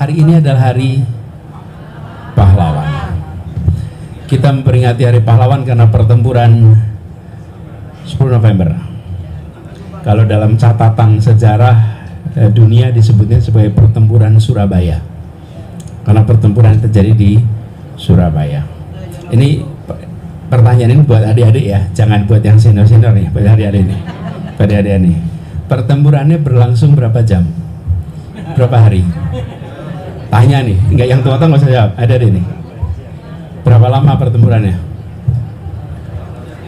hari ini adalah hari pahlawan. Kita memperingati hari pahlawan karena pertempuran 10 November. Kalau dalam catatan sejarah dunia disebutnya sebagai pertempuran Surabaya, karena pertempuran terjadi di Surabaya. Ini pertanyaan ini buat adik-adik ya, jangan buat yang senior-senior nih, buat adik-adik nih. Buat adik-adik nih. Pertempurannya berlangsung berapa jam? Berapa hari? Tanya nih, enggak yang tua-tua nggak usah jawab, adik-adik nih. Berapa lama pertempurannya?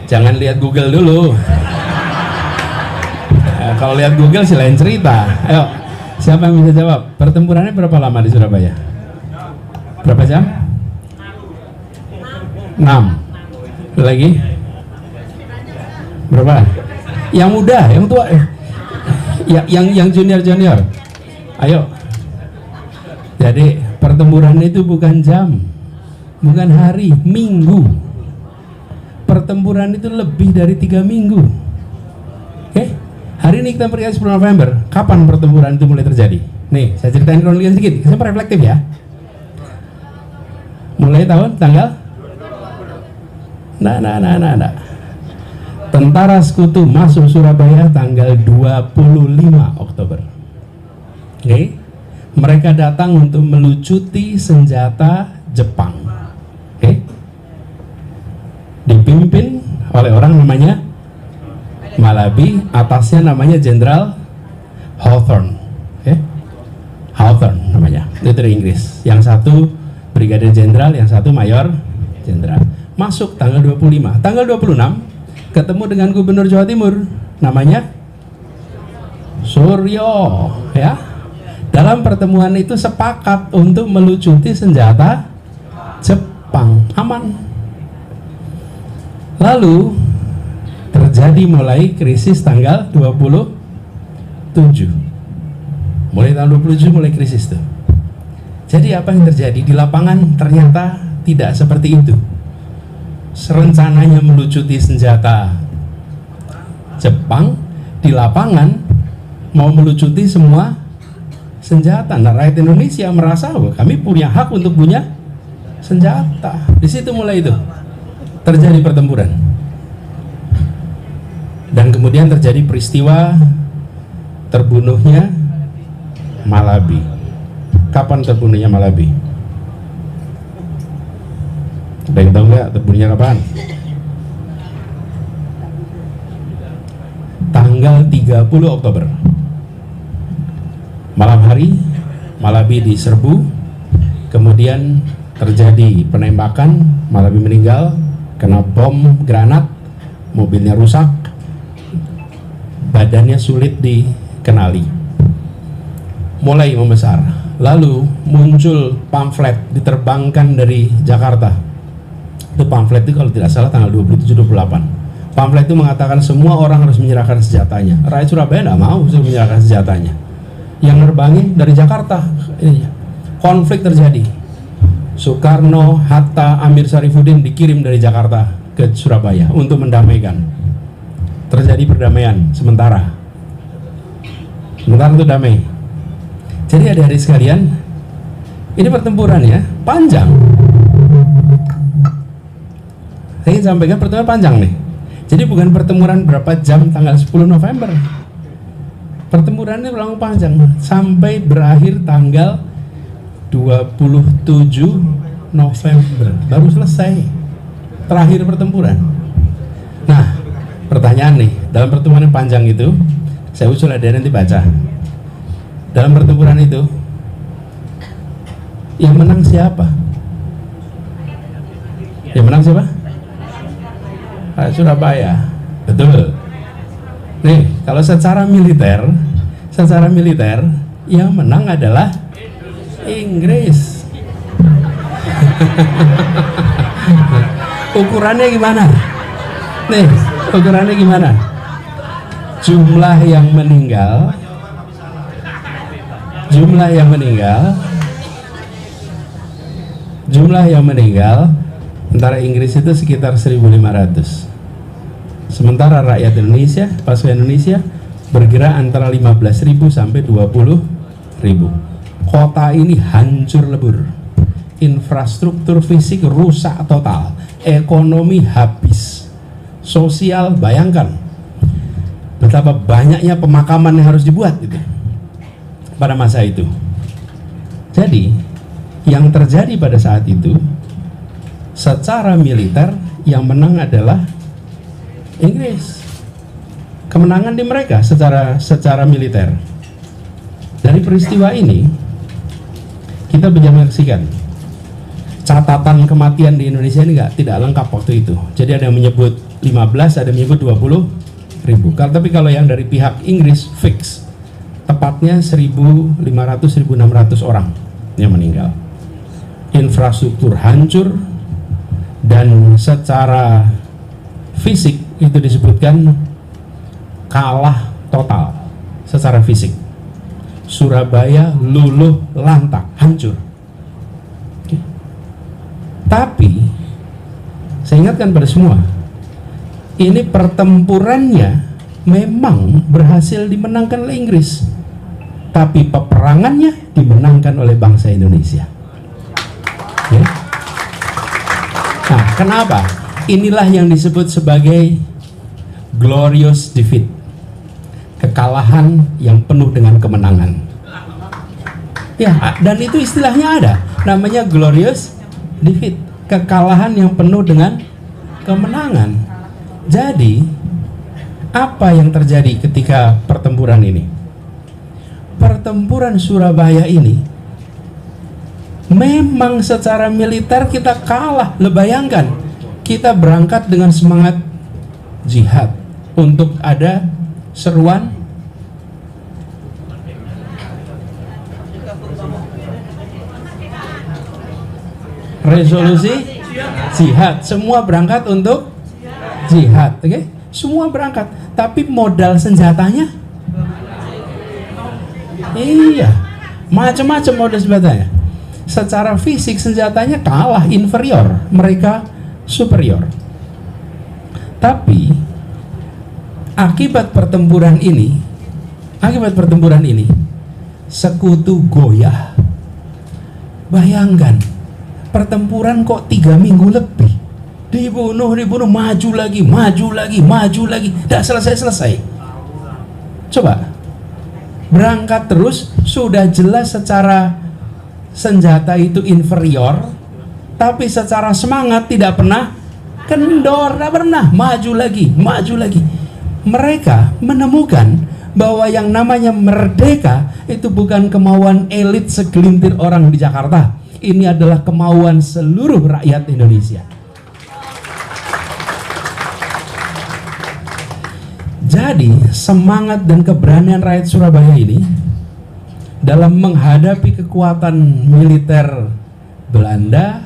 Jangan lihat Google dulu. Nah, kalau lihat Google sih lain cerita. Ayo, siapa yang bisa jawab? Pertempurannya berapa lama di Surabaya? Berapa jam? 6. Lagi? Berapa? Yang muda, yang tua, yang junior. Ayo. Jadi pertempuran itu bukan jam, bukan hari, minggu. Pertempuran itu lebih dari 3 minggu. Oke? Hari ini kita peringati 10 November. Kapan pertempuran itu mulai terjadi? Nih, saya ceritain kronologi sedikit. Saya reflektif ya. Mulai tanggal? Nah. Tentara Sekutu masuk Surabaya tanggal 25 Oktober. Oke? Mereka datang untuk melucuti senjata Jepang. Oke? Dipimpin oleh orang namanya Malabi, atasnya namanya Jenderal Hawthorne. Oke? Hawthorne namanya. Itu dari Inggris. Yang satu Brigadir Jenderal, yang satu Mayor Jenderal. Masuk tanggal 25. Tanggal 26 ketemu dengan Gubernur Jawa Timur namanya Suryo, ya. Dalam pertemuan itu sepakat untuk melucuti senjata Jepang. Aman. Lalu terjadi mulai krisis tanggal 27. Mulai tanggal 27 mulai krisis tuh. Jadi apa yang terjadi di lapangan ternyata tidak seperti itu. Serencananya melucuti senjata Jepang, di lapangan mau melucuti semua senjata. Nah, rakyat Indonesia merasa bahwa kami punya hak untuk punya senjata. Di situ mulai itu terjadi pertempuran. Dan kemudian terjadi peristiwa terbunuhnya Malabi. Kapan terbunuhnya Malabi? Ada yang tahu nggak terbunuhnya kapan? Tanggal 30 Oktober. Malam hari Malabi diserbu, kemudian terjadi penembakan, Malabi meninggal kena bom granat, mobilnya rusak, badannya sulit dikenali. Mulai membesar, lalu muncul pamflet diterbangkan dari Jakarta. Itu pamflet itu kalau tidak salah tanggal 27-28. Pamflet itu mengatakan semua orang harus menyerahkan senjatanya. Rakyat Surabaya tidak mau menyerahkan senjatanya. Yang nerbangin dari Jakarta. Konflik terjadi. Soekarno, Hatta, Amir Syarifuddin dikirim dari Jakarta ke Surabaya untuk mendamaikan. Terjadi perdamaian sementara. Sementara itu damai. Jadi adik-adik sekalian, ini pertempurannya panjang. Saya ingin sampaikan pertemuan panjang nih. Jadi bukan pertempuran berapa jam tanggal 10 November. Pertempurannya berlangsung panjang sampai berakhir tanggal 27 November. Baru selesai. Terakhir pertempuran. Nah, pertanyaan nih, dalam pertempuran yang panjang itu, saya usul ada nanti baca. Dalam pertempuran itu, yang menang siapa? Yang menang siapa? Surabaya. Betul. Nih, kalau secara militer yang menang adalah Inggris. Ukurannya gimana? Nih, ukurannya gimana? Jumlah yang meninggal antara Inggris itu sekitar 1.500. Sementara rakyat Indonesia, pasukan Indonesia bergerak antara 15.000 sampai 20.000. kota ini hancur lebur, infrastruktur fisik rusak total, ekonomi habis, sosial, bayangkan betapa banyaknya pemakaman yang harus dibuat gitu pada masa itu. Jadi yang terjadi pada saat itu, secara militer yang menang adalah Inggris. Kemenangan di mereka secara militer. Dari peristiwa ini kita bisa menyaksikan catatan kematian di Indonesia ini tidak lengkap waktu itu. Jadi ada yang menyebut 15, ada yang menyebut 20.000. Tapi kalau yang dari pihak Inggris fix, tepatnya 1.500-1.600 orang yang meninggal. Infrastruktur hancur, dan secara fisik itu disebutkan kalah total secara fisik. Surabaya luluh lantak, hancur. Tapi saya ingatkan pada semua, ini pertempurannya memang berhasil dimenangkan oleh Inggris, tapi peperangannya dimenangkan oleh bangsa Indonesia. Ya. Nah, kenapa? Inilah yang disebut sebagai glorious defeat, kekalahan yang penuh dengan kemenangan. Ya, dan itu istilahnya ada, namanya glorious defeat, kekalahan yang penuh dengan kemenangan. Jadi, apa yang terjadi ketika pertempuran ini? Pertempuran Surabaya ini memang secara militer kita kalah. Bayangkan, kita berangkat dengan semangat jihad untuk ada seruan resolusi jihad, semua berangkat untuk jihad, oke? Semua berangkat, tapi modal senjatanya iya, macam-macam modal senjatanya. Secara fisik senjatanya kalah, inferior, mereka superior. Tapi akibat pertempuran ini, sekutu goyah. Bayangkan, pertempuran kok 3 minggu lebih, dibunuh, maju lagi, tidak selesai. Coba berangkat terus, sudah jelas secara senjata itu inferior, tapi secara semangat tidak pernah kendor, tidak pernah maju lagi. Mereka menemukan bahwa yang namanya merdeka itu bukan kemauan elit segelintir orang di Jakarta. Ini adalah kemauan seluruh rakyat Indonesia. Jadi semangat dan keberanian rakyat Surabaya ini dalam menghadapi kekuatan militer Belanda,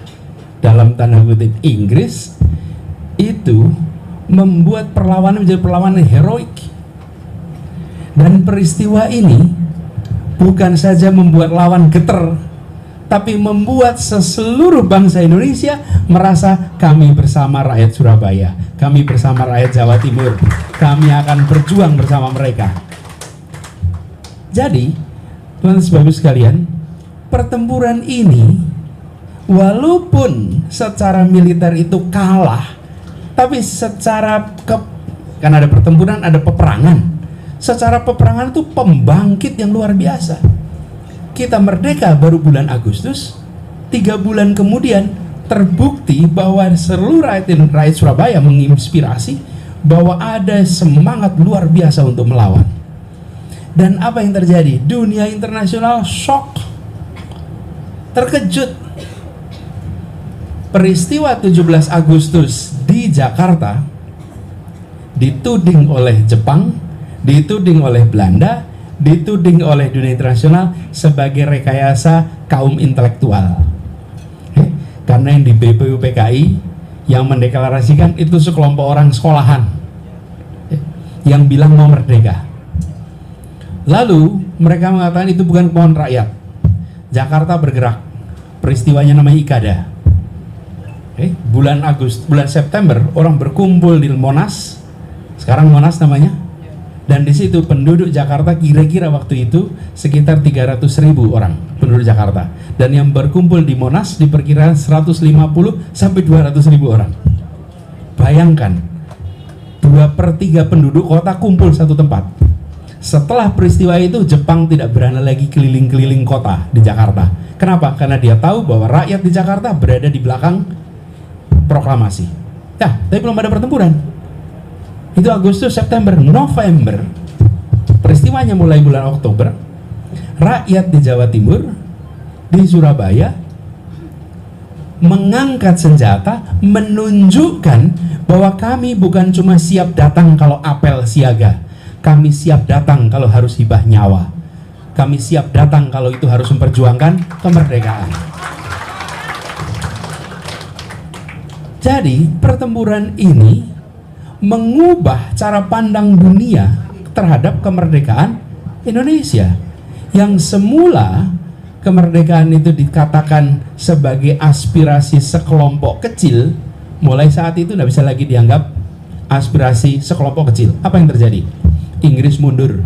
dalam tanda kutip Inggris, itu membuat perlawanan menjadi perlawanan heroik. Dan peristiwa ini bukan saja membuat lawan getar, tapi membuat seluruh bangsa Indonesia merasa kami bersama rakyat Surabaya, kami bersama rakyat Jawa Timur, kami akan berjuang bersama mereka. Jadi, teman-teman Bapak sekalian, pertempuran ini walaupun secara militer itu kalah, tapi secara karena ada pertempuran, ada peperangan. Secara peperangan itu pembangkit yang luar biasa. Kita merdeka baru bulan Agustus, 3 bulan kemudian terbukti bahwa seluruh rakyat Surabaya menginspirasi bahwa ada semangat luar biasa untuk melawan. Dan apa yang terjadi? Dunia internasional shock, terkejut. Peristiwa 17 Agustus di Jakarta dituding oleh Jepang, dituding oleh Belanda, dituding oleh dunia internasional sebagai rekayasa kaum intelektual. Karena yang di BPUPKI yang mendeklarasikan itu sekelompok orang sekolahan yang bilang mau merdeka. Lalu mereka mengatakan itu bukan kemauan rakyat. Jakarta bergerak. Peristiwanya namanya Ikada. Bulan September orang berkumpul di Monas. Sekarang Monas namanya Dan di situ penduduk Jakarta kira-kira waktu itu sekitar 300.000 orang penduduk Jakarta. Dan yang berkumpul di Monas diperkirakan 150 sampai 200.000 orang. Bayangkan, 2/3 penduduk kota kumpul satu tempat. Setelah peristiwa itu, Jepang tidak berani lagi keliling-keliling kota di Jakarta. Kenapa? Karena dia tahu bahwa rakyat di Jakarta berada di belakang proklamasi. Nah, tapi belum ada pertempuran. Itu Agustus, September, November. Peristiwanya mulai bulan Oktober. Rakyat di Jawa Timur, di Surabaya, mengangkat senjata, menunjukkan bahwa kami bukan cuma siap datang kalau apel siaga. Kami siap datang kalau harus hibah nyawa. Kami siap datang kalau itu harus memperjuangkan kemerdekaan. Jadi pertempuran ini mengubah cara pandang dunia terhadap kemerdekaan Indonesia. Yang semula kemerdekaan itu dikatakan sebagai aspirasi sekelompok kecil, mulai saat itu tidak bisa lagi dianggap aspirasi sekelompok kecil. Apa yang terjadi? Inggris mundur.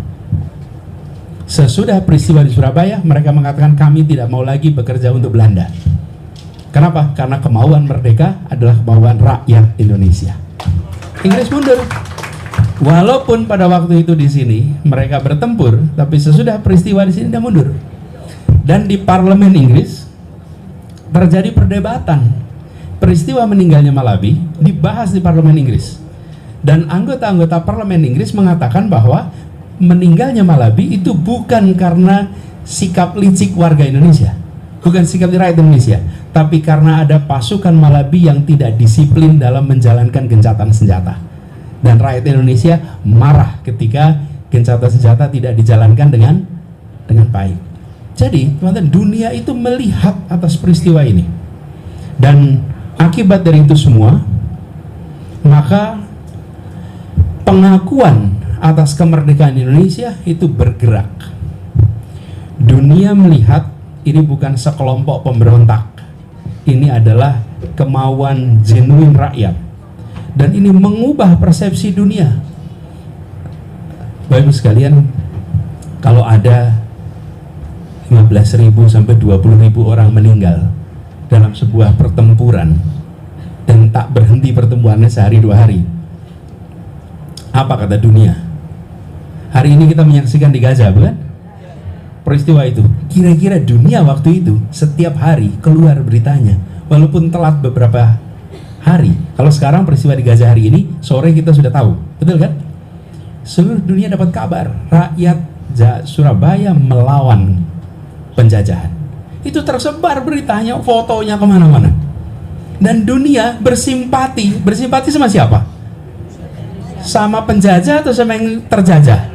Sesudah peristiwa di Surabaya, mereka mengatakan kami tidak mau lagi bekerja untuk Belanda. Kenapa? Karena kemauan merdeka adalah kemauan rakyat Indonesia. Inggris mundur. Walaupun pada waktu itu di sini mereka bertempur, tapi sesudah peristiwa di sini dia mundur. Dan di parlemen Inggris terjadi perdebatan. Peristiwa meninggalnya Malabi dibahas di parlemen Inggris. Dan anggota-anggota parlemen Inggris mengatakan bahwa meninggalnya Malabi itu bukan karena sikap licik warga Indonesia, bukan sikap rakyat Indonesia, tapi karena ada pasukan Malabi yang tidak disiplin dalam menjalankan gencatan senjata. Dan rakyat Indonesia marah ketika gencatan senjata tidak dijalankan dengan baik. Jadi, teman-teman, dunia itu melihat atas peristiwa ini. Dan akibat dari itu semua, maka pengakuan atas kemerdekaan Indonesia itu bergerak. Dunia melihat ini bukan sekelompok pemberontak. Ini adalah kemauan genuine rakyat. Dan ini mengubah persepsi dunia. Bapak Ibu sekalian, kalau ada 15.000 sampai 20.000 orang meninggal dalam sebuah pertempuran dan tak berhenti pertempurannya sehari 2 hari, apa kata dunia? Hari ini kita menyaksikan di Gaza, bukan? Peristiwa itu. Kira-kira dunia waktu itu setiap hari keluar beritanya, walaupun telat beberapa hari. Kalau sekarang peristiwa di Gaza hari ini, sore kita sudah tahu, betul kan? Seluruh dunia dapat kabar rakyat Surabaya melawan penjajahan. Itu tersebar beritanya, fotonya kemana-mana. Dan dunia bersimpati. Bersimpati sama siapa? Sama penjajah atau sama yang terjajah?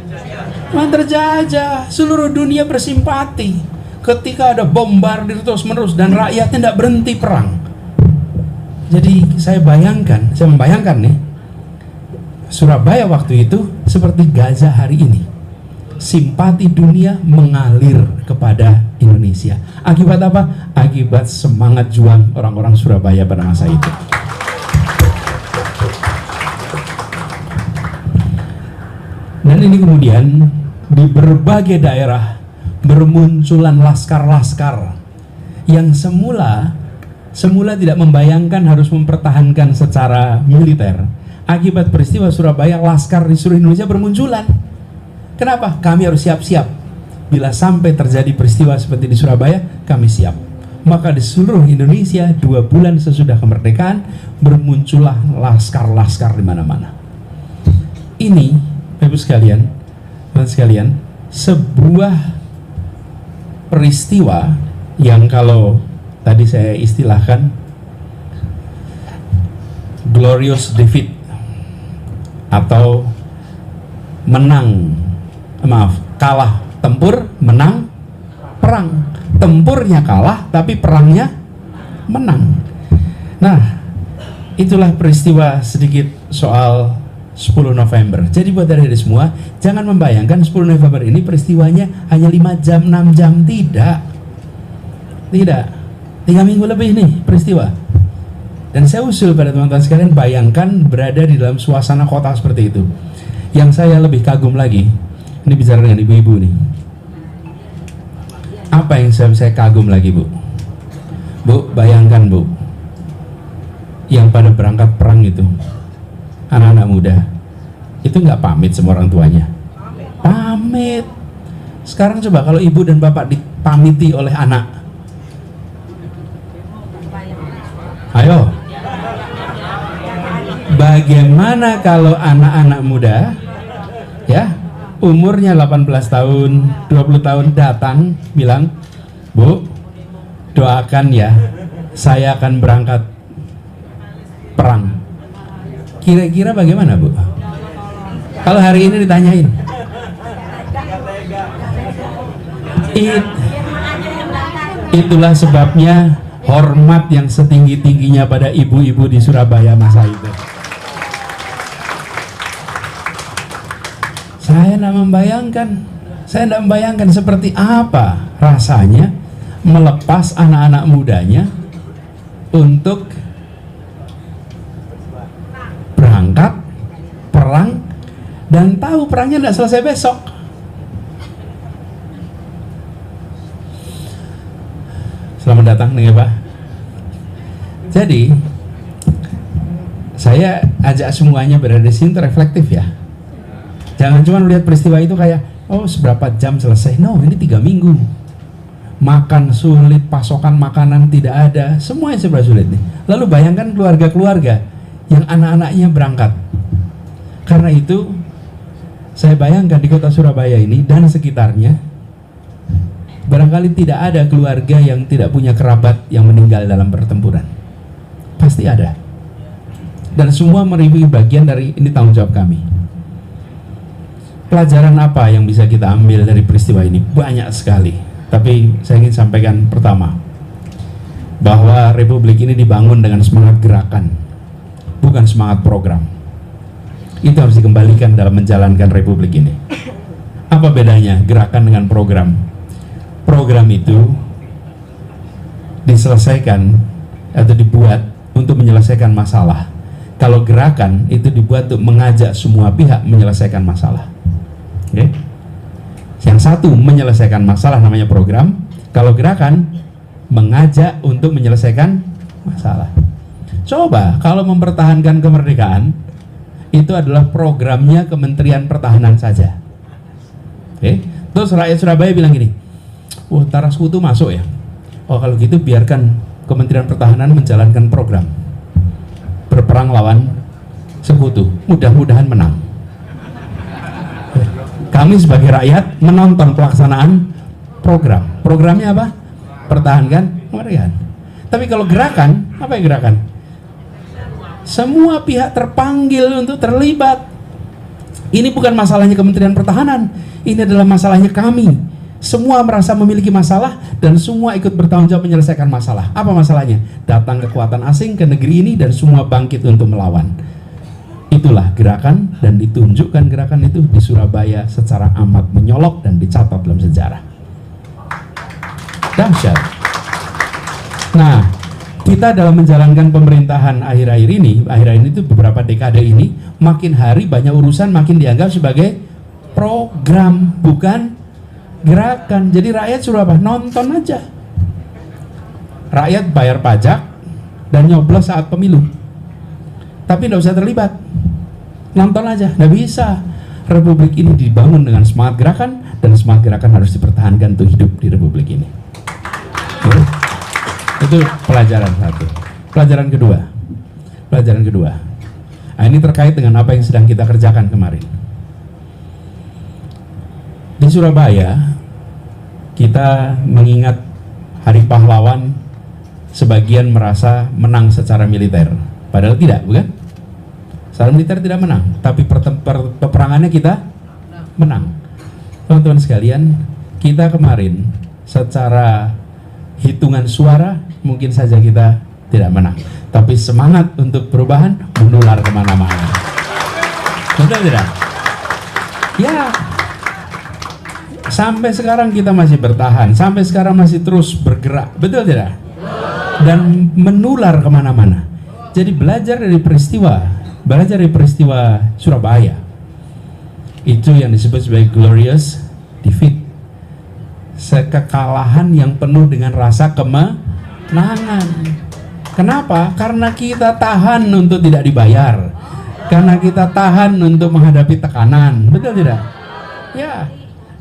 Yang terjajah. Seluruh dunia bersimpati ketika ada bombardir terus-menerus dan rakyatnya tidak berhenti perang. Jadi saya membayangkan nih, Surabaya waktu itu seperti Gaza hari ini. Simpati dunia mengalir kepada Indonesia. Akibat apa? Akibat semangat juang orang-orang Surabaya pada masa itu. Dan ini kemudian di berbagai daerah bermunculan laskar-laskar yang semula tidak membayangkan harus mempertahankan secara militer. Akibat peristiwa Surabaya, laskar di seluruh Indonesia bermunculan. Kenapa? Kami harus siap-siap. Bila sampai terjadi peristiwa seperti di Surabaya, kami siap. Maka di seluruh Indonesia 2 bulan sesudah kemerdekaan bermuncullah laskar-laskar di mana-mana. Ini, Bapak sekalian, teman sekalian, sebuah peristiwa yang kalau tadi saya istilahkan glorious defeat atau kalah tempur, menang perang. Tempurnya kalah tapi perangnya menang. Nah, itulah peristiwa sedikit soal 10 November. Jadi buat dari semua, jangan membayangkan 10 November ini peristiwanya hanya 5 jam, 6 jam. Tidak 3 minggu lebih nih peristiwa. Dan saya usul pada teman-teman sekalian, bayangkan berada di dalam suasana kota seperti itu, Yang saya lebih kagum lagi, ini bicara dengan ibu-ibu nih. Apa yang saya kagum lagi, Bu? Bu, bayangkan Bu, yang pada berangkat perang itu, anak-anak muda, itu nggak pamit sama orang tuanya? Pamit. Sekarang coba kalau ibu dan bapak dipamiti oleh anak. Ayo. Bagaimana kalau anak-anak muda, ya, umurnya 18 tahun, 20 tahun datang bilang, Bu, doakan ya, saya akan berangkat perang. Kira-kira bagaimana, Bu? Kalau hari ini ditanyain, itulah sebabnya hormat yang setinggi-tingginya pada ibu-ibu di Surabaya masa itu. Saya tidak membayangkan seperti apa rasanya melepas anak-anak mudanya untuk berangkat perang dan tahu perangnya tidak selesai besok. Selamat datang nih Pak. Jadi saya ajak semuanya berada di sini reflektif ya. Jangan cuma lihat peristiwa itu kayak, oh seberapa jam selesai. No, ini 3 minggu. Makan sulit, pasokan makanan tidak ada, semuanya serba sulit nih. Lalu bayangkan keluarga-keluarga yang anak-anaknya berangkat. Karena itu, saya bayangkan di kota Surabaya ini dan sekitarnya, barangkali tidak ada keluarga yang tidak punya kerabat yang meninggal dalam pertempuran. Pasti ada. Dan semua merupakan bagian dari ini tanggung jawab kami. Pelajaran apa yang bisa kita ambil dari peristiwa ini? Banyak sekali. Tapi saya ingin sampaikan pertama, bahwa Republik ini dibangun dengan semangat gerakan, bukan semangat program. Itu harus dikembalikan dalam menjalankan Republik ini. Apa bedanya gerakan dengan program? Program itu diselesaikan atau dibuat untuk menyelesaikan masalah. Kalau gerakan itu dibuat untuk mengajak semua pihak menyelesaikan masalah. Okay. Yang satu menyelesaikan masalah namanya program. Kalau gerakan mengajak untuk menyelesaikan masalah. Coba kalau mempertahankan kemerdekaan itu adalah programnya Kementerian Pertahanan saja. Okay. Terus rakyat Surabaya bilang gini, wah Tara Sekutu masuk ya. Oh kalau gitu biarkan Kementerian Pertahanan menjalankan program berperang lawan Sekutu, mudah-mudahan menang. Kami sebagai rakyat menonton pelaksanaan program. Programnya apa? Pertahankan kemerdekaan. Tapi kalau gerakan, apa yang gerakan? Semua pihak terpanggil untuk terlibat. Ini bukan masalahnya Kementerian Pertahanan, ini adalah masalahnya kami. Semua merasa memiliki masalah dan semua ikut bertanggung jawab menyelesaikan masalah. Apa masalahnya? Datang kekuatan asing ke negeri ini dan semua bangkit untuk melawan. Itulah gerakan, dan ditunjukkan gerakan itu di Surabaya secara amat menyolok dan dicatat dalam sejarah. Dahsyat. Nah, kita dalam menjalankan pemerintahan akhir-akhir ini itu beberapa dekade ini, makin hari banyak urusan makin dianggap sebagai program, bukan gerakan. Jadi rakyat suruh apa? Nonton aja. Rakyat bayar pajak dan nyoblos saat pemilu, tapi tidak usah terlibat. Nonton aja, nggak bisa. Republik ini dibangun dengan semangat gerakan, dan semangat gerakan harus dipertahankan untuk hidup di Republik ini. Oke? Itu pelajaran satu. Pelajaran kedua. Nah, ini terkait dengan apa yang sedang kita kerjakan kemarin. Di Surabaya, kita mengingat Hari Pahlawan, sebagian merasa menang secara militer. Padahal tidak, bukan? Secara militer tidak menang, tapi peperangannya kita menang. Teman-teman sekalian, kita kemarin secara hitungan suara mungkin saja kita tidak menang, tapi semangat untuk perubahan menular kemana-mana. Betul tidak? Ya, sampai sekarang kita masih bertahan, sampai sekarang masih terus bergerak, betul tidak? Dan menular kemana-mana. Jadi belajar dari peristiwa Surabaya, Itu yang disebut sebagai glorious defeat, kekalahan yang penuh dengan rasa kemenangan. Kenapa? Karena kita tahan untuk tidak dibayar, karena kita tahan untuk menghadapi tekanan, betul tidak? Ya,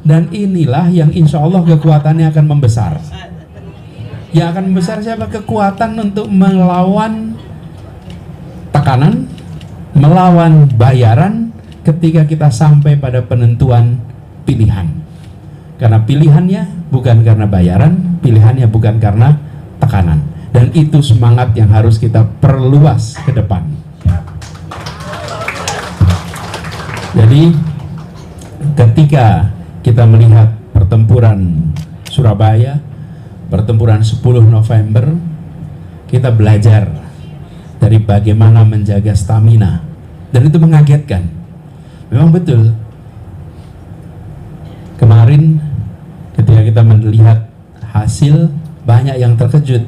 dan inilah yang insya Allah kekuatannya akan membesar. Yang akan membesar siapa? Kekuatan untuk melawan tekanan, melawan bayaran, ketika kita sampai pada penentuan pilihan. Karena pilihannya bukan karena bayaran, pilihannya bukan karena tekanan. Dan itu semangat yang harus kita perluas ke depan. Jadi ketika kita melihat pertempuran Surabaya, pertempuran 10 November, kita belajar dari bagaimana menjaga stamina. Dan itu mengagetkan. Memang betul, kemarin ketika kita melihat hasil, banyak yang terkejut.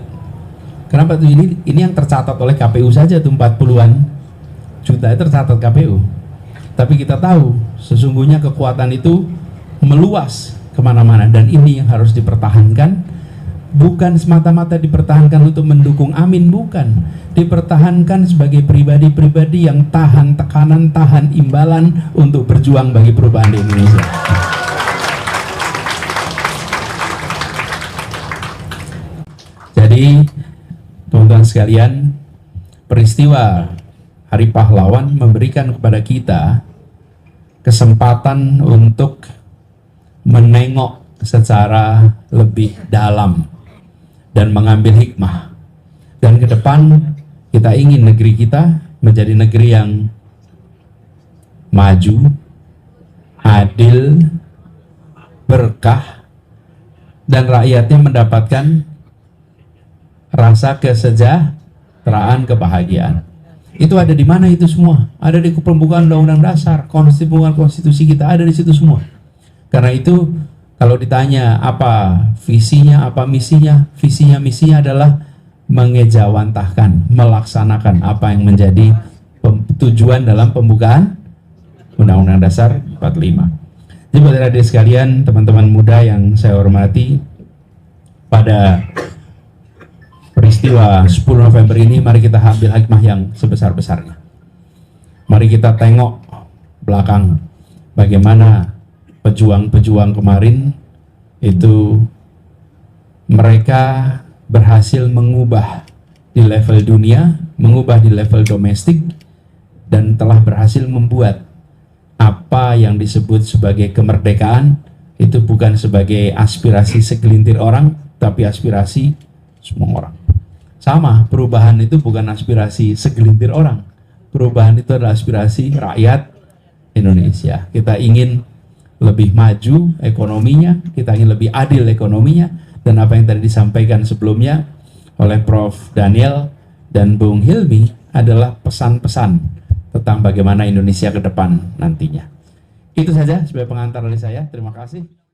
Kenapa tuh? Ini yang tercatat oleh KPU saja tuh 40-an juta itu tercatat KPU. Tapi kita tahu sesungguhnya kekuatan itu meluas kemana-mana, dan ini yang harus dipertahankan. Bukan semata-mata dipertahankan untuk mendukung Amin, bukan. Dipertahankan sebagai pribadi-pribadi yang tahan tekanan, tahan imbalan untuk berjuang bagi perubahan di Indonesia. Jadi, teman-teman sekalian, peristiwa Hari Pahlawan memberikan kepada kita kesempatan untuk menengok secara lebih dalam dan mengambil hikmah. Dan ke depan kita ingin negeri kita menjadi negeri yang maju, adil, berkah, dan rakyatnya mendapatkan rasa kesejahteraan, kebahagiaan. Itu ada di mana itu semua? Ada di pembukaan Undang-Undang Dasar, konstitusi kita ada di situ semua. Karena itu kalau ditanya apa visinya, apa misinya, visinya misinya adalah mengejawantahkan, melaksanakan apa yang menjadi tujuan dalam pembukaan Undang-Undang Dasar 45. Jadi buat adik sekalian, teman-teman muda yang saya hormati, pada peristiwa 10 November ini, mari kita ambil hikmah yang sebesar-besarnya. Mari kita tengok belakang bagaimana pejuang-pejuang kemarin itu mereka berhasil mengubah di level dunia, mengubah di level domestik, dan telah berhasil membuat apa yang disebut sebagai kemerdekaan itu bukan sebagai aspirasi segelintir orang, tapi aspirasi semua orang. Sama, perubahan itu bukan aspirasi segelintir orang, perubahan itu adalah aspirasi rakyat Indonesia. Kita ingin lebih maju ekonominya, kita ingin lebih adil ekonominya, dan apa yang tadi disampaikan sebelumnya oleh Prof. Daniel dan Bung Hilmi adalah pesan-pesan tentang bagaimana Indonesia ke depan nantinya. Itu saja sebagai pengantar dari saya. Terima kasih.